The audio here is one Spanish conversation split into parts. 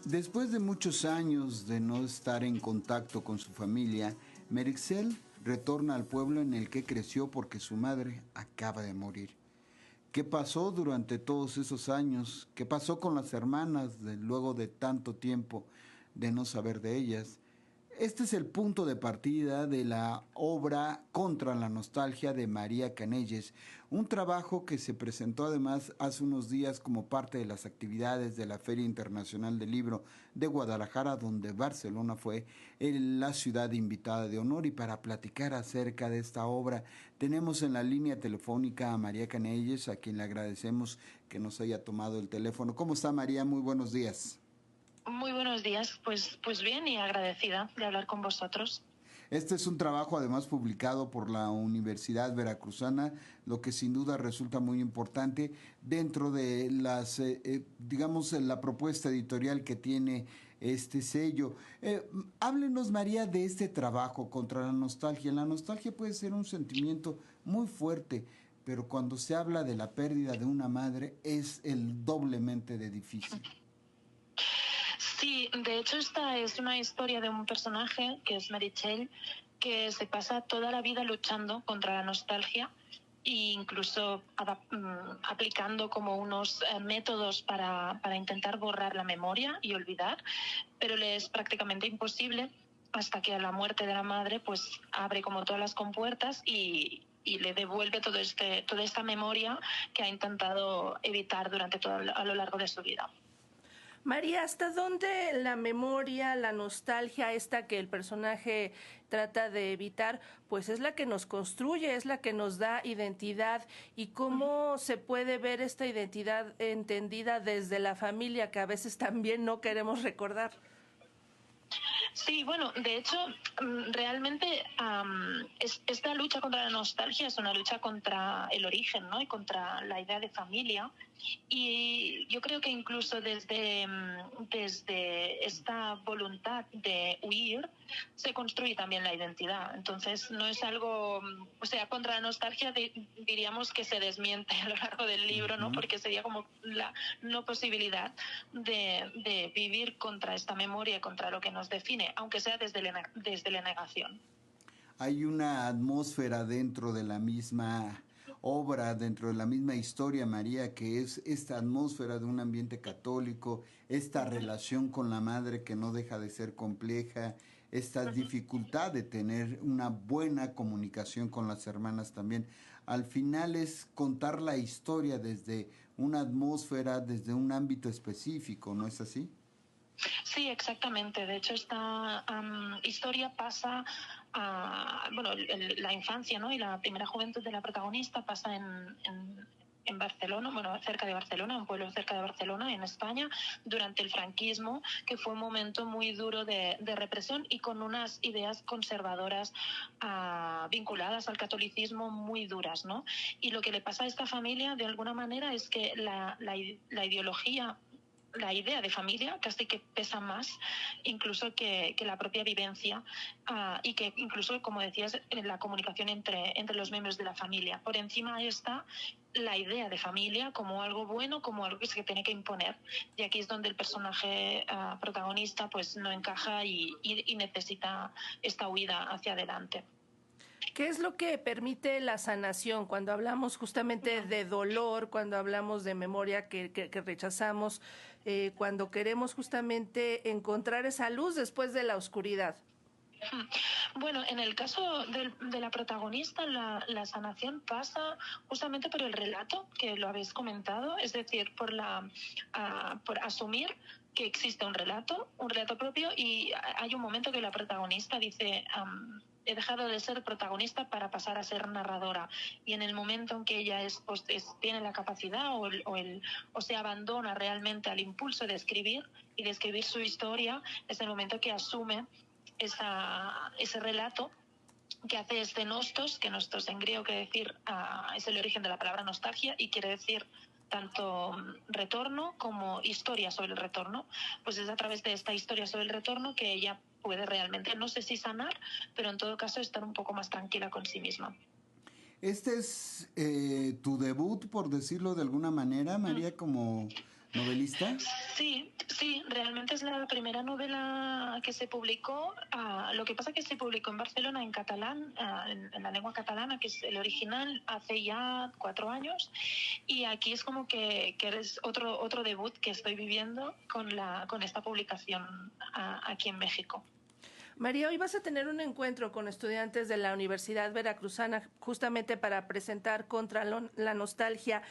Después de muchos años de no estar en contacto con su familia, Merixel retorna al pueblo en el que creció porque su madre acaba de morir. ¿Qué pasó durante todos esos años? ¿Qué pasó con las hermanas luego de tanto tiempo de no saber de ellas? Este es el punto de partida de la obra Contra la Nostalgia de María Canelles, un trabajo que se presentó además hace unos días como parte de las actividades de la Feria Internacional del Libro de Guadalajara, donde Barcelona fue la ciudad invitada de honor. Y para platicar acerca de esta obra tenemos en la línea telefónica a María Canelles, a quien le agradecemos que nos haya tomado el teléfono. ¿Cómo está, María? Muy buenos días. Muy buenos días, pues bien y agradecida de hablar con vosotros. Este es un trabajo además publicado por la Universidad Veracruzana, lo que sin duda resulta muy importante dentro de las, digamos, la propuesta editorial que tiene este sello. Háblenos, María, de este trabajo contra la nostalgia. La nostalgia puede ser un sentimiento muy fuerte, pero cuando se habla de la pérdida de una madre es el doblemente de difícil. Sí, de hecho esta es una historia de un personaje que es Meritxell, que se pasa toda la vida luchando contra la nostalgia e incluso aplicando como unos métodos para intentar borrar la memoria y olvidar, pero le es prácticamente imposible hasta que a la muerte de la madre pues abre como todas las compuertas y le devuelve toda esta memoria que ha intentado evitar durante a lo largo de su vida. María, ¿hasta dónde la memoria, la nostalgia, esta que el personaje trata de evitar, pues es la que nos construye, es la que nos da identidad? ¿Y cómo se puede ver esta identidad entendida desde la familia, que a veces también no queremos recordar? Sí, bueno, de hecho, realmente esta lucha contra la nostalgia es una lucha contra el origen, ¿no? Y contra la idea de familia. Y yo creo que incluso desde esta voluntad de huir se construye también la identidad. Entonces no es algo, o sea, contra la nostalgia diríamos que se desmiente a lo largo del libro, ¿no? Porque sería como la no posibilidad de vivir contra esta memoria, contra lo que nos define, aunque sea desde la negación. Hay una atmósfera dentro de la misma obra, dentro de la misma historia, María, que es esta atmósfera de un ambiente católico, esta relación con la madre que no deja de ser compleja, esta dificultad de tener una buena comunicación con las hermanas también. Al final es contar la historia desde una atmósfera, desde un ámbito específico, ¿no es así? Sí, exactamente. De hecho, esta historia pasa bueno, la infancia, ¿no? Y la primera juventud de la protagonista pasa en Barcelona, bueno, cerca de Barcelona, un pueblo cerca de Barcelona, en España, durante el franquismo, que fue un momento muy duro de represión y con unas ideas conservadoras vinculadas al catolicismo muy duras, ¿no? Y lo que le pasa a esta familia, de alguna manera, es que la ideología, la idea de familia casi que pesa más incluso que la propia vivencia y que incluso, como decías, la comunicación entre los miembros de la familia. Por encima está la idea de familia como algo bueno, como algo que se tiene que imponer. Y aquí es donde el personaje protagonista pues no encaja y necesita esta huida hacia adelante. ¿Qué es lo que permite la sanación cuando hablamos justamente de dolor, cuando hablamos de memoria que rechazamos, cuando queremos justamente encontrar esa luz después de la oscuridad? Bueno, en el caso de la protagonista, la sanación pasa justamente por el relato, que lo habéis comentado, es decir, por asumir que existe un relato propio, y hay un momento que la protagonista dice... he dejado de ser protagonista para pasar a ser narradora, y en el momento en que ella tiene la capacidad o se abandona realmente al impulso de escribir y de escribir su historia, es el momento que asume ese relato, que hace este nostos, que nostos en griego quiere decir, es el origen de la palabra nostalgia y quiere decir tanto retorno como historia sobre el retorno. Pues es a través de esta historia sobre el retorno que ella puede realmente, no sé si sanar, pero en todo caso estar un poco más tranquila con sí misma. Este es tu debut, por decirlo de alguna manera, María, como ¿Novelista? Sí, sí, realmente es la primera novela que se publicó. Lo que pasa es que se publicó en Barcelona en catalán, en la lengua catalana, que es el original, hace ya 4 años. Y aquí es como que es otro debut que estoy viviendo con esta publicación aquí en México. María, hoy vas a tener un encuentro con estudiantes de la Universidad Veracruzana justamente para presentar contra la nostalgia.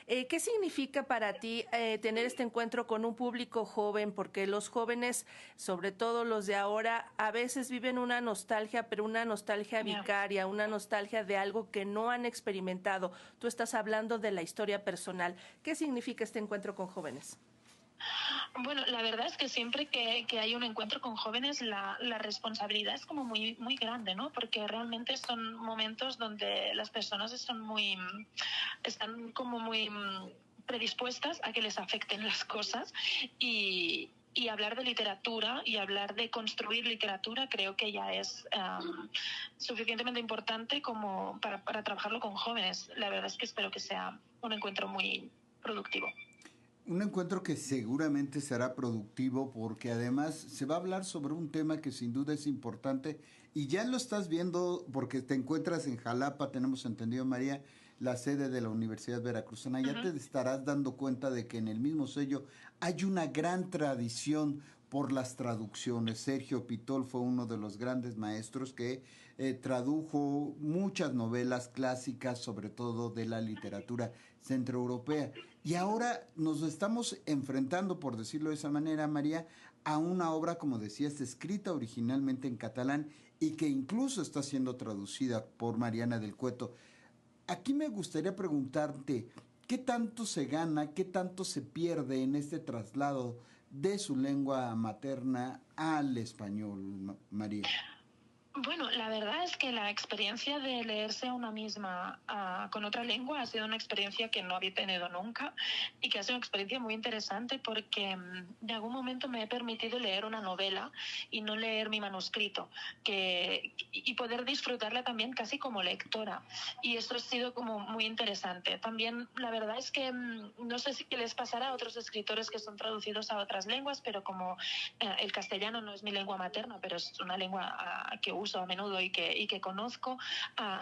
¿Qué significa para ti tener este encuentro con un público joven? Porque los jóvenes, sobre todo los de ahora, a veces viven una nostalgia, pero una nostalgia vicaria, una nostalgia de algo que no han experimentado. Tú estás hablando de la historia personal. ¿Qué significa este encuentro con jóvenes? Bueno, la verdad es que siempre que hay un encuentro con jóvenes, la responsabilidad es como muy, muy grande, ¿no? Porque realmente son momentos donde las personas están como muy predispuestas a que les afecten las cosas y hablar de literatura y hablar de construir literatura creo que ya es suficientemente importante como para trabajarlo con jóvenes. La verdad es que espero que sea un encuentro muy productivo. Un encuentro que seguramente será productivo porque además se va a hablar sobre un tema que sin duda es importante y ya lo estás viendo porque te encuentras en Jalapa, tenemos entendido, María, la sede de la Universidad Veracruzana. Ya te estarás dando cuenta de que en el mismo sello hay una gran tradición por las traducciones. Sergio Pitol fue uno de los grandes maestros que tradujo muchas novelas clásicas, sobre todo de la literatura centroeuropea. Y ahora nos estamos enfrentando, por decirlo de esa manera, María, a una obra, como decías, escrita originalmente en catalán y que incluso está siendo traducida por Mariana del Cueto. Aquí me gustaría preguntarte, ¿qué tanto se gana, qué tanto se pierde en este traslado de su lengua materna al español, María? Bueno, la verdad es que la experiencia de leerse a una misma con otra lengua ha sido una experiencia que no había tenido nunca y que ha sido una experiencia muy interesante porque de algún momento me he permitido leer una novela y no leer mi manuscrito y poder disfrutarla también casi como lectora. Y esto ha sido como muy interesante. También la verdad es que no sé si qué les pasará a otros escritores que son traducidos a otras lenguas, pero como el castellano no es mi lengua materna, pero es una lengua que uso a menudo y que conozco,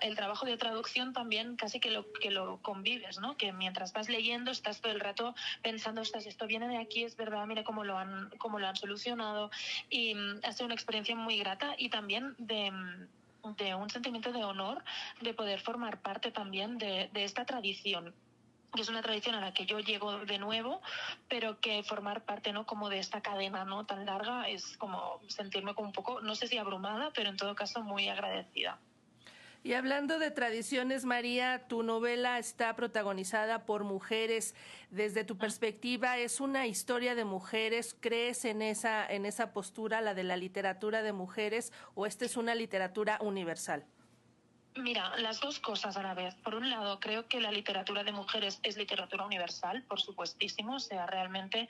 el trabajo de traducción también casi que lo convives, ¿no? Que mientras vas leyendo estás todo el rato pensando, ostras, esto viene de aquí, es verdad, mira cómo lo han solucionado, y ha sido una experiencia muy grata y también de un sentimiento de honor de poder formar parte también de esta tradición, que es una tradición a la que yo llego de nuevo, pero que formar parte, ¿no?, como de esta cadena, ¿no?, tan larga, es como sentirme como un poco, no sé si abrumada, pero en todo caso muy agradecida. Y hablando de tradiciones, María, tu novela está protagonizada por mujeres. Desde tu perspectiva, ¿es una historia de mujeres? ¿Crees en esa postura, la de la literatura de mujeres, o esta es una literatura universal? Mira, las dos cosas a la vez. Por un lado, creo que la literatura de mujeres es literatura universal, por supuestísimo. O sea, realmente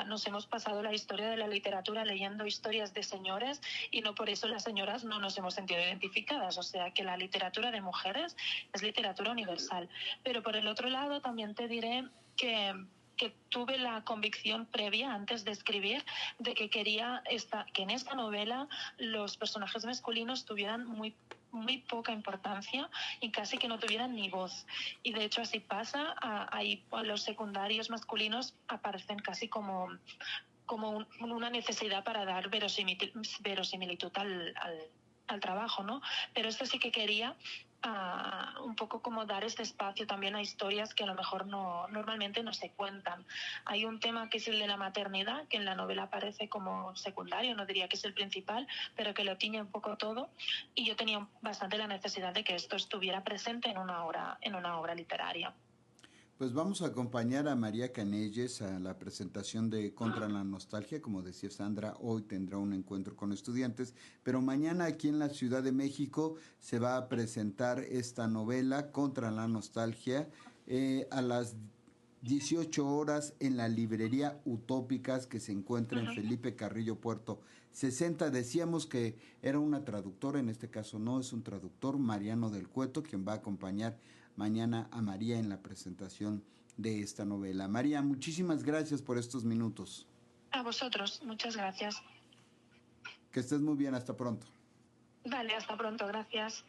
nos hemos pasado la historia de la literatura leyendo historias de señores y no por eso las señoras no nos hemos sentido identificadas. O sea, que la literatura de mujeres es literatura universal. Pero por el otro lado, también te diré que tuve la convicción previa antes de escribir de que quería que en esta novela los personajes masculinos tuvieran muy poca importancia y casi que no tuvieran ni voz. Y de hecho así pasa, ahí los secundarios masculinos aparecen casi como una necesidad para dar verosimilitud al trabajo, ¿no? Pero esto sí que quería un poco como dar este espacio también a historias que a lo mejor normalmente no se cuentan. Hay un tema que es el de la maternidad, que en la novela aparece como secundario, no diría que es el principal, pero que lo tiñe un poco todo, y yo tenía bastante la necesidad de que esto estuviera presente en una obra literaria. Pues vamos a acompañar a María Canelles a la presentación de Contra la Nostalgia. Como decía Sandra, hoy tendrá un encuentro con estudiantes, pero mañana aquí en la Ciudad de México se va a presentar esta novela, Contra la Nostalgia, a las 18 horas en la librería Utópicas, que se encuentra en Felipe Carrillo Puerto 60. Decíamos que era una traductora, en este caso no es un traductor, Mariano del Cueto, quien va a acompañar mañana a María en la presentación de esta novela. María, muchísimas gracias por estos minutos. A vosotros, muchas gracias. Que estés muy bien, hasta pronto. Vale, hasta pronto, gracias.